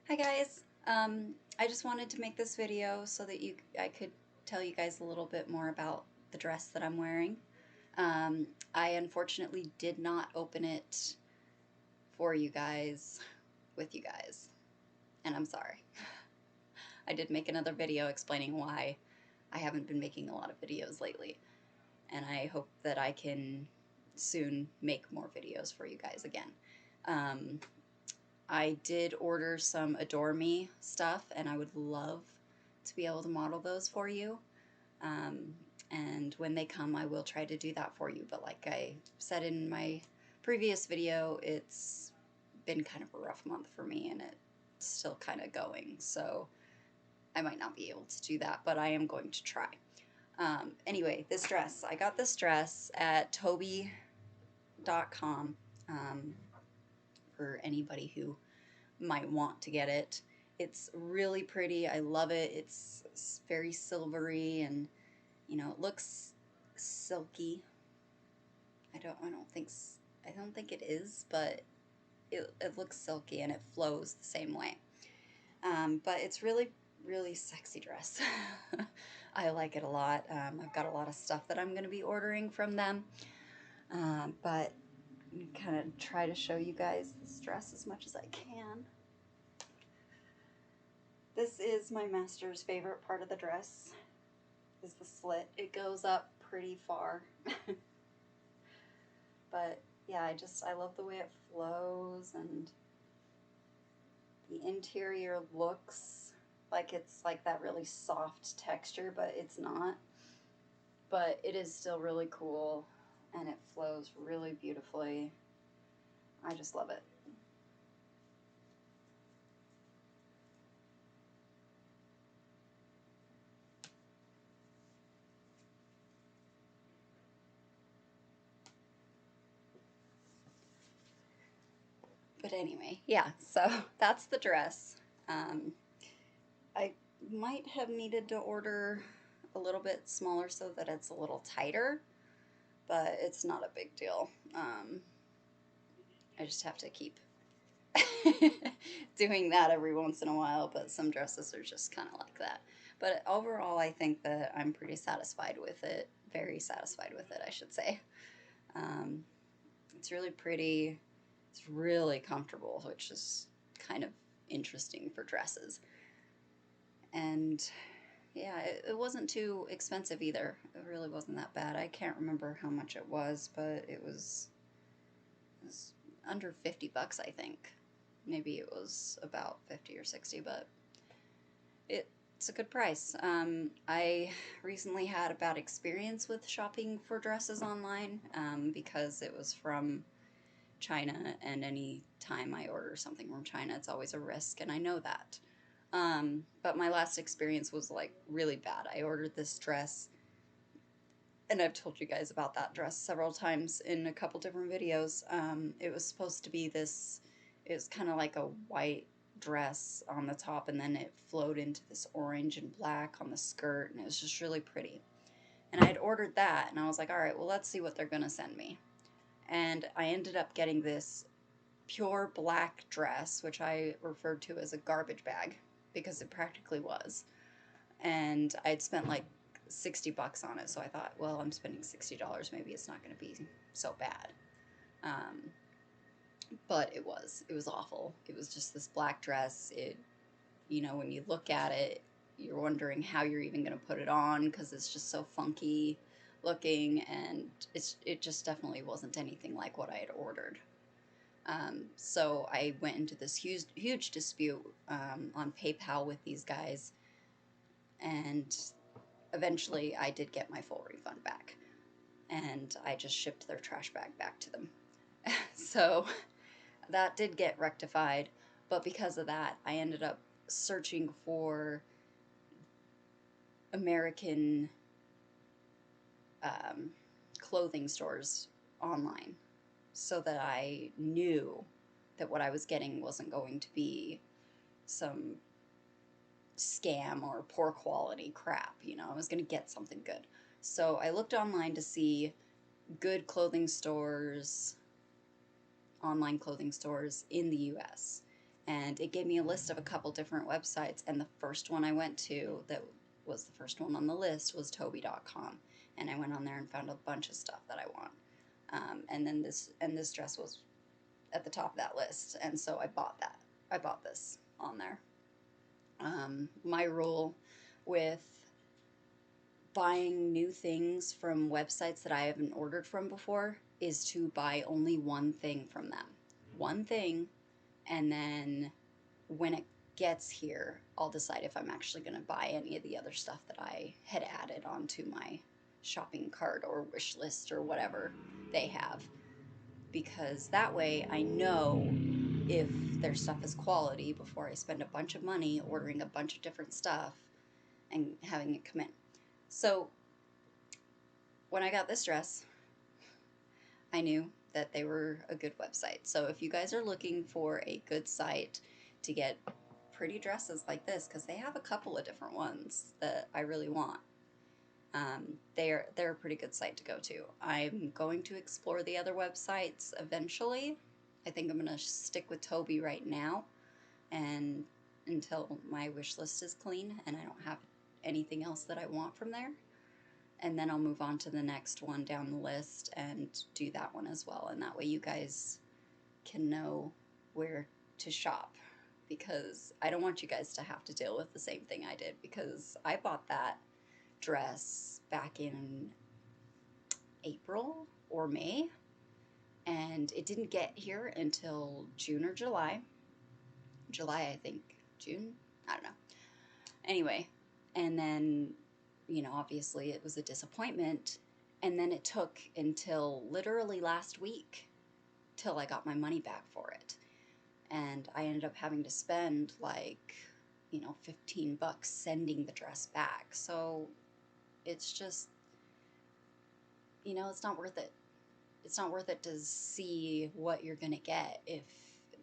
Hi guys. I just wanted to make this video so that I could tell you guys a little bit more about the dress that I'm wearing. I unfortunately did not open it for you guys with you guys, and I'm sorry. I did make another video explaining why I haven't been making a lot of videos lately, and I hope that I can soon make more videos for you guys again. Um, I did order some Adore Me stuff, and I would love to be able to model those for you. Um, and when they come, I will try to do that for you. But like I said in my previous video, it's been kind of a rough month for me, and it's still kind of going. So I might not be able to do that, but I am going to try. Anyway, this dress. I got this dress at Toby.com for anybody who might want to get it. It's really pretty. I love it. It's very silvery and it looks silky. I don't think it is, but it looks silky and it flows the same way. But it's really sexy dress. I like it a lot. I've got a lot of stuff that I'm going to be ordering from them. But I'm kind of try to show you guys this dress as much as I can. This is my master's favorite part of the dress, is the slit. It goes up pretty far. But yeah, I love the way it flows, and the interior looks like it's like that really soft texture, but it's not. But it is still really cool, and it flows really beautifully. I just love it. But anyway, yeah, so that's the dress. I might have needed to order a little bit smaller so that it's a little tighter, but it's not a big deal. I just have to keep doing that every once in a while, but some dresses are just kind of like that. But overall, I think that I'm pretty satisfied with it. Very satisfied with it, I should say. Um, it's really pretty. It's really comfortable, which is kind of interesting for dresses. And yeah, it wasn't too expensive either. It really wasn't that bad. I can't remember how much it was, but it was under 50 bucks, I think. Maybe it was about 50 or 60, but it's a good price. I recently had a bad experience with shopping for dresses online because it was from China, and any time I order something from China, it's always a risk, and I know that. But my last experience was like really bad. I ordered this dress, and I've told you guys about that dress several times in a couple different videos. It was supposed to be this, it was kind of like a white dress on the top, and then it flowed into this orange and black on the skirt, and it was just really pretty. And I had ordered that, and I was like, all right, well, let's see what they're going to send me. And I ended up getting this pure black dress, which I referred to as a garbage bag because it practically was. And I'd spent like 60 bucks on it, so I thought, well, I'm spending $60, maybe it's not going to be so bad. Um, but it was awful. It was just this black dress. When you look at it, you're wondering how you're even going to put it on because it's just so funky looking, and it just definitely wasn't anything like what I had ordered. So I went into this huge dispute on PayPal with these guys, and eventually I did get my full refund back, and I just shipped their trash bag back to them. So that did get rectified, but because of that, I ended up searching for American um, clothing stores online so that I knew that what I was getting wasn't going to be some scam or poor quality crap. I was going to get something good. So I looked online to see good clothing stores, online clothing stores in the US. And it gave me a list of a couple different websites, and the first one I went to that was the first one on the list was Toby.com, and I went on there and found a bunch of stuff that I want. And this dress was at the top of that list, and so I bought that. I bought this on there. My rule with buying new things from websites that I haven't ordered from before is to buy only one thing from them. One thing, and then when it gets here, I'll decide if I'm actually going to buy any of the other stuff that I had added onto my shopping cart or wish list or whatever they have. Because that way I know if their stuff is quality before I spend a bunch of money ordering a bunch of different stuff and having it come in. So when I got this dress, I knew that they were a good website. So if you guys are looking for a good site to get pretty dresses like this, because they have a couple of different ones that I really want, they're a pretty good site to go to. I'm going to explore the other websites eventually. I think I'm going to stick with Toby right now, and until my wish list is clean and I don't have anything else that I want from there. And then I'll move on to the next one down the list and do that one as well. And that way you guys can know where to shop, because I don't want you guys to have to deal with the same thing I did, because I bought that dress back in April or May, and it didn't get here until June or July. July, I think. June? I don't know. Anyway, and then, obviously it was a disappointment, and then it took until literally last week till I got my money back for it. And I ended up having to spend like, $15 sending the dress back. So it's just, it's not worth it. It's not worth it to see what you're going to get if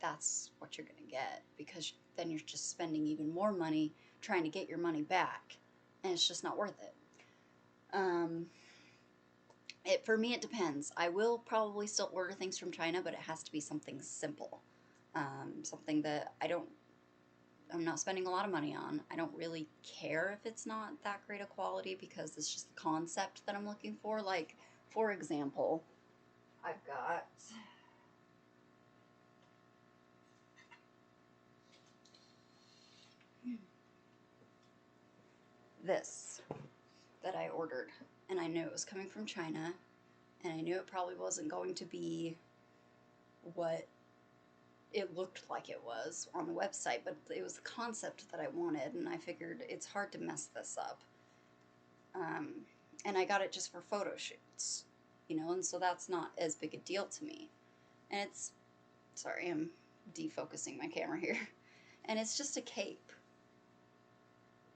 that's what you're going to get, because then you're just spending even more money trying to get your money back, and it's just not worth it. For me, it depends. I will probably still order things from China, but it has to be something simple. Something that I'm not spending a lot of money on. I don't really care if it's not that great a quality, because it's just the concept that I'm looking for. Like, for example, I've got this that I ordered, and I knew it was coming from China, and I knew it probably wasn't going to be what it looked like it was on the website, but it was the concept that I wanted, and I figured it's hard to mess this up. And I got it just for photo shoots, and so that's not as big a deal to me. And sorry, I'm defocusing my camera here. And it's just a cape.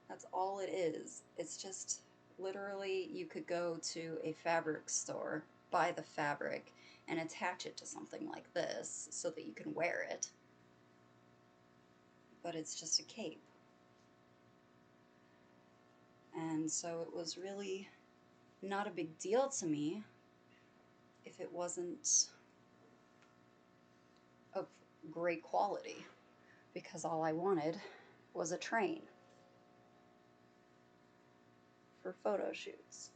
That's all it is. It's just literally, you could go to a fabric store, buy the fabric, and attach it to something like this so that you can wear it. But it's just a cape. And so it was really not a big deal to me if it wasn't of great quality, because all I wanted was a train for photo shoots.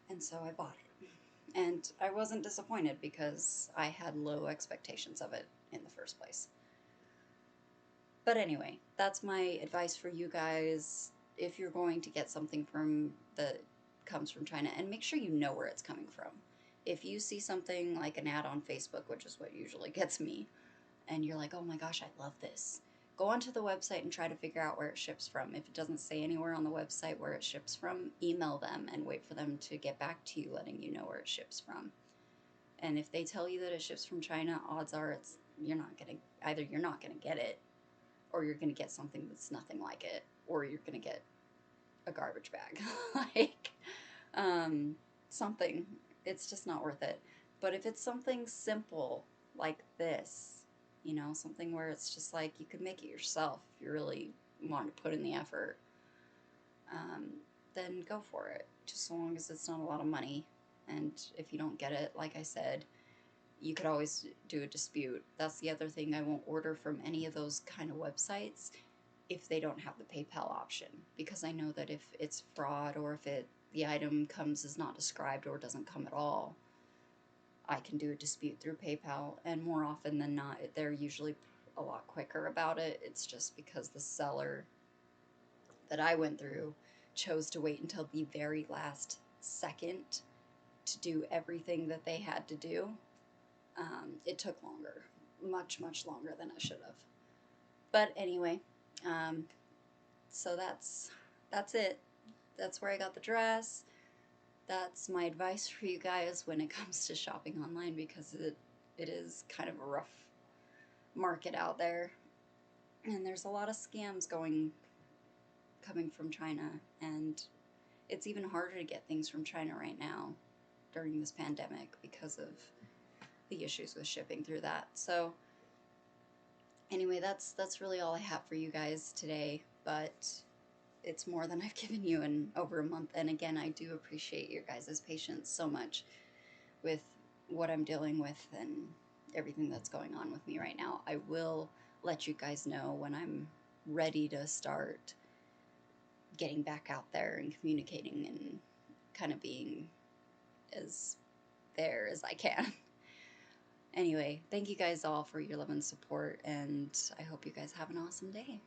And so I bought it. And I wasn't disappointed, because I had low expectations of it in the first place. But anyway, that's my advice for you guys. If you're going to get something that comes from China, and make sure you know where it's coming from. If you see something like an ad on Facebook, which is what usually gets me, and you're like, oh my gosh, I love this, go onto the website and try to figure out where it ships from. If it doesn't say anywhere on the website where it ships from, email them and wait for them to get back to you, letting you know where it ships from. And if they tell you that it ships from China, odds are you're not gonna get it, or you're gonna get something that's nothing like it, or you're gonna get a garbage bag. Like, something. It's just not worth it. But if it's something simple like this, something where it's just like you could make it yourself if you really want to put in the effort, then go for it. Just so long as it's not a lot of money. And if you don't get it, like I said, you could always do a dispute. That's the other thing. I won't order from any of those kind of websites if they don't have the PayPal option, because I know that if it's fraud or if the item comes as not described or doesn't come at all, I can do a dispute through PayPal, and more often than not, they're usually a lot quicker about it. It's just because the seller that I went through chose to wait until the very last second to do everything that they had to do. It took longer, much, much longer than I should have. But anyway, um, so that's it. That's where I got the dress. That's my advice for you guys when it comes to shopping online, because it is kind of a rough market out there, and there's a lot of scams coming from China, and it's even harder to get things from China right now during this pandemic because of the issues with shipping through that. So anyway, that's really all I have for you guys today, but it's more than I've given you in over a month. And again, I do appreciate your guys' patience so much with what I'm dealing with and everything that's going on with me right now. I will let you guys know when I'm ready to start getting back out there and communicating and kind of being as there as I can. Anyway, thank you guys all for your love and support, and I hope you guys have an awesome day.